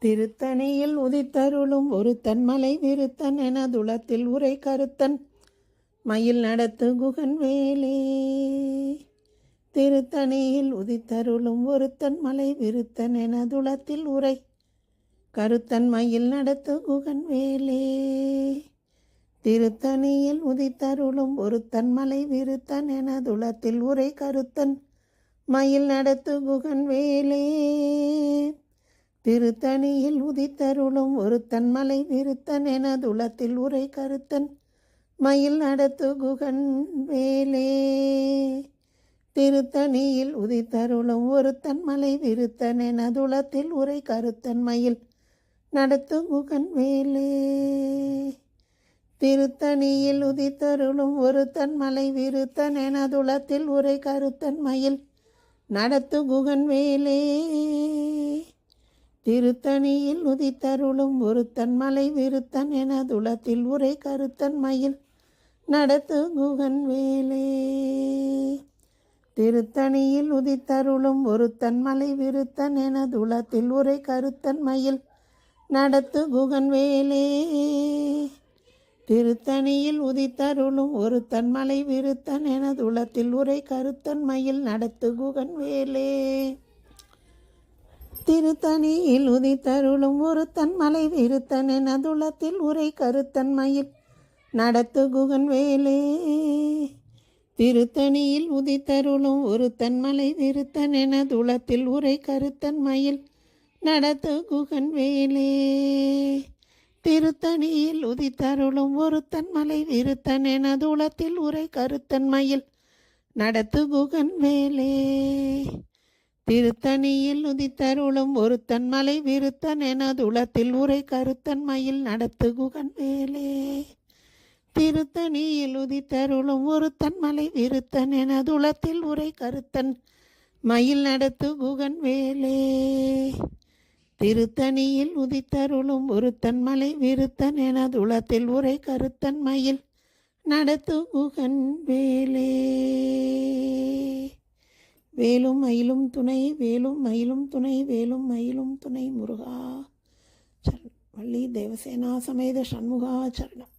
திருத்தணியில் உதித்தருளும் ஒருத்தன் மலை விருத்தன் என துளத்தில் உரை கருத்தன் மயில் நடத்து குகன் வேலே. திருத்தணியில் உதித்தருளும் ஒருத்தன் மலை விருத்தன் என துளத்தில் உரை கருத்தன் மயில் நடத்து குகன் வேலே. திருத்தணியில் உதித்தருளும் ஒருத்தன் மலை விருத்தன் என துளத்தில் உரை கருத்தன் மயில் நடத்து குகன் வேலே. திருத்தணியில் உதித்தருளும் ஒருத்தன் மலை விருத்தன் என துளத்தில் உரை கருத்தன் மயில் நடத்து குகன் வேலே. திருத்தணியில் உதித்தருளும் ஒருத்தன் மலை விருத்தன் என துளத்தில் உரை கருத்தன் மயில் நடத்து குகன் வேலே. திருத்தணியில் உதித்தருளும் ஒருத்தன் மலை விருத்தன் என துளத்தில் உரை கருத்தன் மயில் நடத்து குகன் வேலே. திருத்தணியில் உதித்தருளும் ஒருத்தன் மலை விருத்தன் என துளத்தில் உரை கருத்தன் மயில் நடத்து குகன் வேலே. திருத்தணியில் உதித்தருளும் ஒருத்தன் மலை விருத்தன் என துளத்தில் உரை கருத்தன் மயில் நடத்து குகன் வேலே. திருத்தணியில் உதித்தருளும் ஒருத்தன் மலை விருத்தன் என துளத்தில் உரை கருத்தன் மயில் நடத்து குகன் வேலே. திருத்தணியில் உதித்தருளும் ஒருத்தன் மலை விருத்தன் என துளத்தில் உரை கருத்தன் மயில் நடத்து குகன் வேலே. திருத்தணியில் உதித்தருளும் ஒருத்தன் மலை விருத்தன் என துளத்தில் உரை கருத்தன் மயில் நடத்து குகன் வேலே. திருத்தணியில் உதித்தருளும் ஒருத்தன் மலை விருத்தன் என துளத்தில் உரை கருத்தன் மயில் நடத்து குகன் வேலே. திருத்தணியில் உதித்தருளும் ஒருத்தன் மலை விருத்தன் என துளத்தில் உரை கருத்தன் மயில் நடத்து குகன் வேலே. திருத்தணியில் உதித்தருளும் ஒருத்தன் மலை விருத்தன் என துளத்தில் உரை கருத்தன் மயில் நடத்து குகன் வேலே. திருத்தணியில் உதித்தருளும் ஒருத்தன் மலை விருத்தன் என துளத்தில் உரை கருத்தன் மயில் நடத்து குகன் வேலே. வேலும் மயிலும் துணை வேலும் மயிலும் துணை வேலும் மயிலும் துணை முருகா சரணம். வள்ளி தேவசேனா சமேத சண்முகா சரணம்.